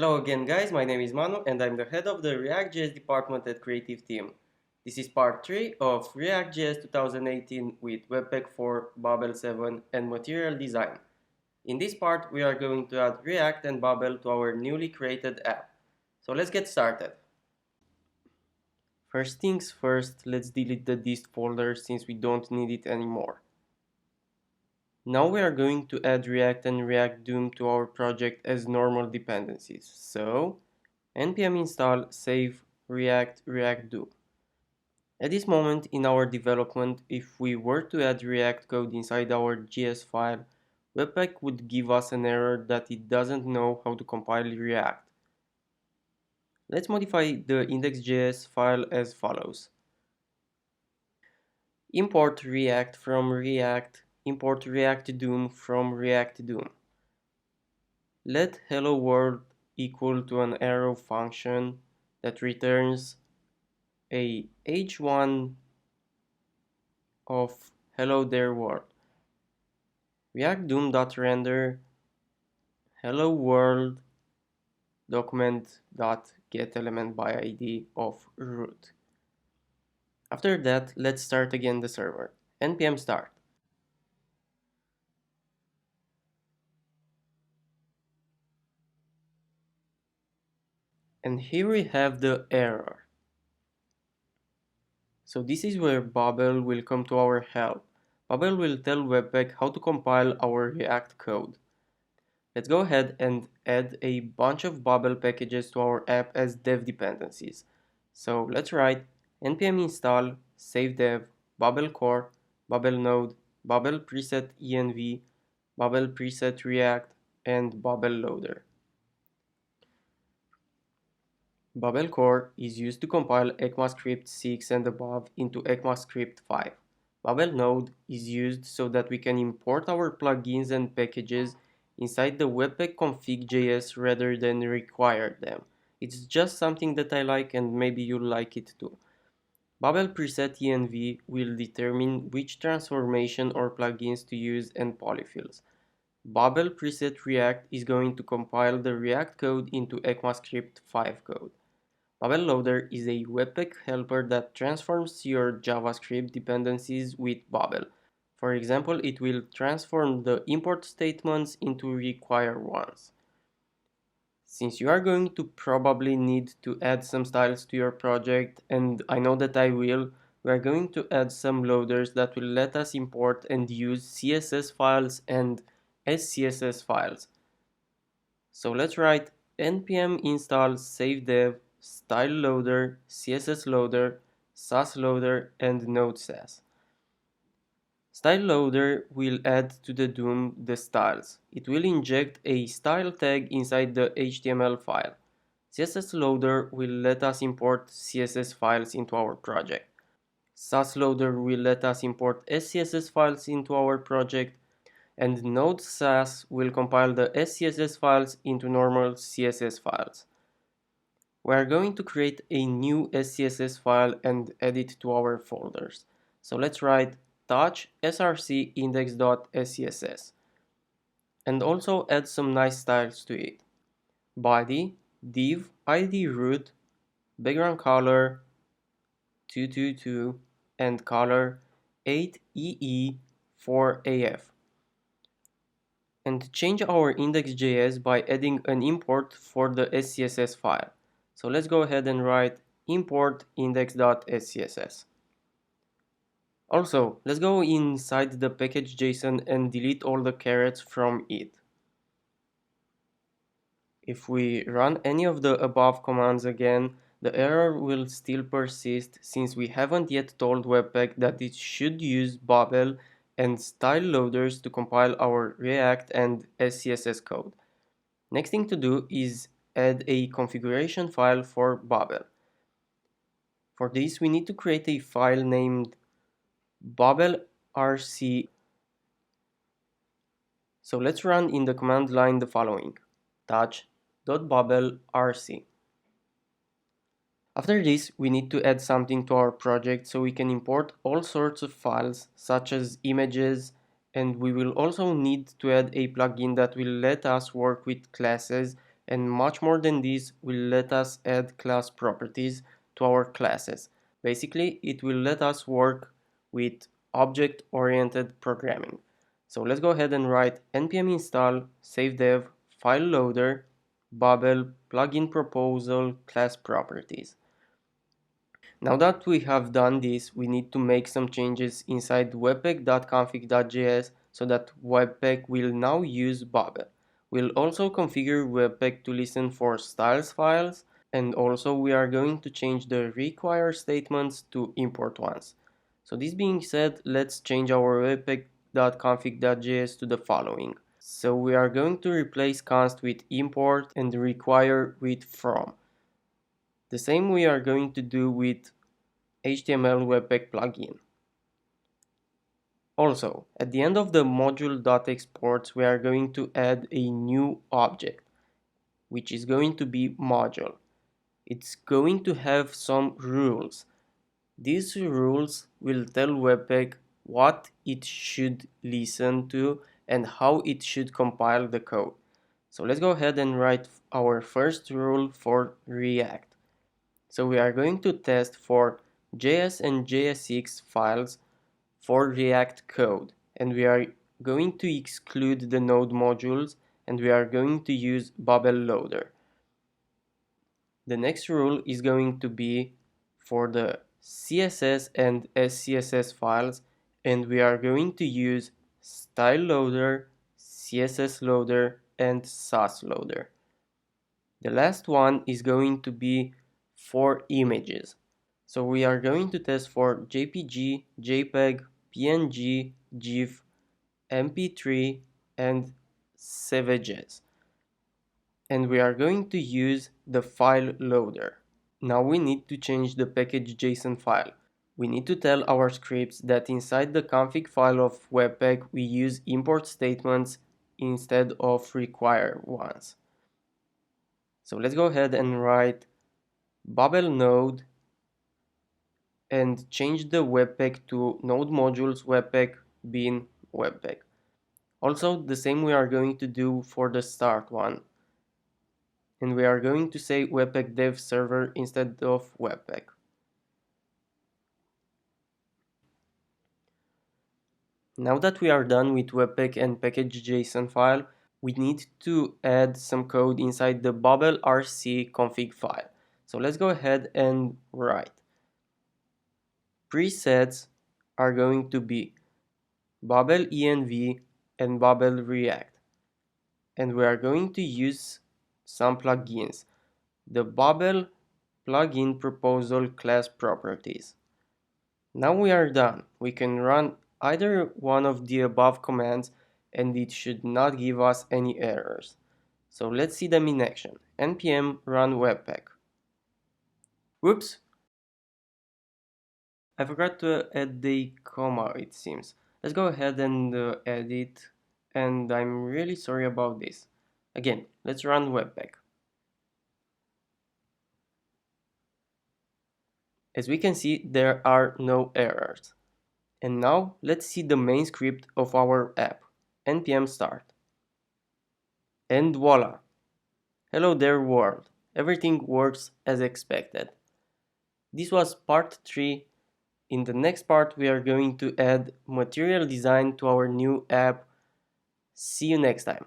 Hello again guys, my name is Manu and I'm the head of the ReactJS department at Creative Team. This is part 3 of ReactJS 2018 with Webpack 4, Babel 7 and Material Design. In this part we are going to add React and Babel to our newly created app. So let's get started. First things first, let's delete the dist folder since we don't need it anymore. Now we are going to add React and React DOM to our project as normal dependencies. So npm install save react DOM. At this moment in our development, if we were to add React code inside our JS file, Webpack would give us an error that it doesn't know how to compile React. Let's modify the index.js file as follows. Import React from React, import React DOM from React DOM. Let hello world equal to an arrow function that returns a h1 of hello there world. React DOM.render hello world document.getElementById of root. After that, let's start again the server. npm start. And here we have the error. So this is where Babel will come to our help. Babel will tell Webpack how to compile our React code. Let's go ahead and add a bunch of Babel packages to our app as dev dependencies. So let's write npm install save dev Babel core, Babel node, Babel preset env, Babel preset react, and Babel loader. Babel core is used to compile ECMAScript 6 and above into ECMAScript 5. Babel node is used so that we can import our plugins and packages inside the Webpack config.js rather than require them. It's just something that I like and maybe you'll like it too. Babel preset env will determine which transformation or plugins to use and polyfills. Babel preset react is going to compile the React code into ECMAScript 5 code. Babel loader is a Webpack helper that transforms your JavaScript dependencies with Babel. For example, it will transform the import statements into require ones. Since you are going to probably need to add some styles to your project, and I know that I will, we are going to add some loaders that will let us import and use CSS files and SCSS files. So let's write npm install save dev style loader, CSS loader, Sass loader, and node Sass. Style loader will add to the DOM the styles. It will inject a style tag inside the HTML file. CSS loader will let us import CSS files into our project. Sass loader will let us import SCSS files into our project, and node Sass will compile the SCSS files into normal CSS files. We are going to create a new SCSS file and add it to our folders. So let's write touch src index.scss and also add some nice styles to it. Body, div, id root, background color 222 and color 8EE4AF. And change our index.js by adding an import for the SCSS file. So let's go ahead and write import index.scss. Also, let's go inside the package.json and delete all the carets from it. If we run any of the above commands again, the error will still persist since we haven't yet told Webpack that it should use Babel and style loaders to compile our React and SCSS code. Next thing to do is add a configuration file for Babel. For this, we need to create a file named babelrc. So let's run in the command line the following: touch.babelrc. After this, we need to add something to our project so we can import all sorts of files such as images, and we will also need to add a plugin that will let us work with classes and much more than this will let us add class properties to our classes. Basically, it will let us work with object-oriented programming. So let's go ahead and write npm install savedev file loader Babel plugin proposal class properties. Now that we have done this, we need to make some changes inside webpack.config.js so that Webpack will now use Babel. We'll also configure Webpack to listen for styles files, and also we are going to change the require statements to import ones. So this being said, let's change our webpack.config.js to the following. So we are going to replace const with import and require with from. The same we are going to do with HTML Webpack plugin. Also, at the end of the module.exports, we are going to add a new object, which is going to be module. It's going to have some rules. These rules will tell Webpack what it should listen to and how it should compile the code. So let's go ahead and write our first rule for React. So we are going to test for JS and JSX files for React code, and we are going to exclude the node modules, and we are going to use Babel loader. The next rule is going to be for the CSS and SCSS files, and we are going to use style loader, CSS loader, and Sass loader. The last one is going to be for images. So we are going to test for JPG, JPEG, PNG, GIF, MP3, and SVGs. And we are going to use the file loader. Now we need to change the package.json file. We need to tell our scripts that inside the config file of Webpack we use import statements instead of require ones. So let's go ahead and write Babel node and change the Webpack to node modules Webpack bin Webpack. Also, the same we are going to do for the start one. And we are going to say Webpack dev server instead of Webpack. Now that we are done with Webpack and package.json file, we need to add some code inside the Babel rc config file. So let's go ahead and write. Presets are going to be Babel env and Babel React. And we are going to use some plugins. The Babel plugin proposal class properties. Now we are done. We can run either one of the above commands and it should not give us any errors. So let's see them in action. npm run webpack. Whoops! I forgot to add the comma, it seems. Let's go ahead and add it, and I'm really sorry about this. Again, let's run webpack. As we can see, there are no errors. And now let's see the main script of our app, npm start. And voila! Hello there world, everything works as expected. This was part 3. In the next part we are going to add material design to our new app. See you next time.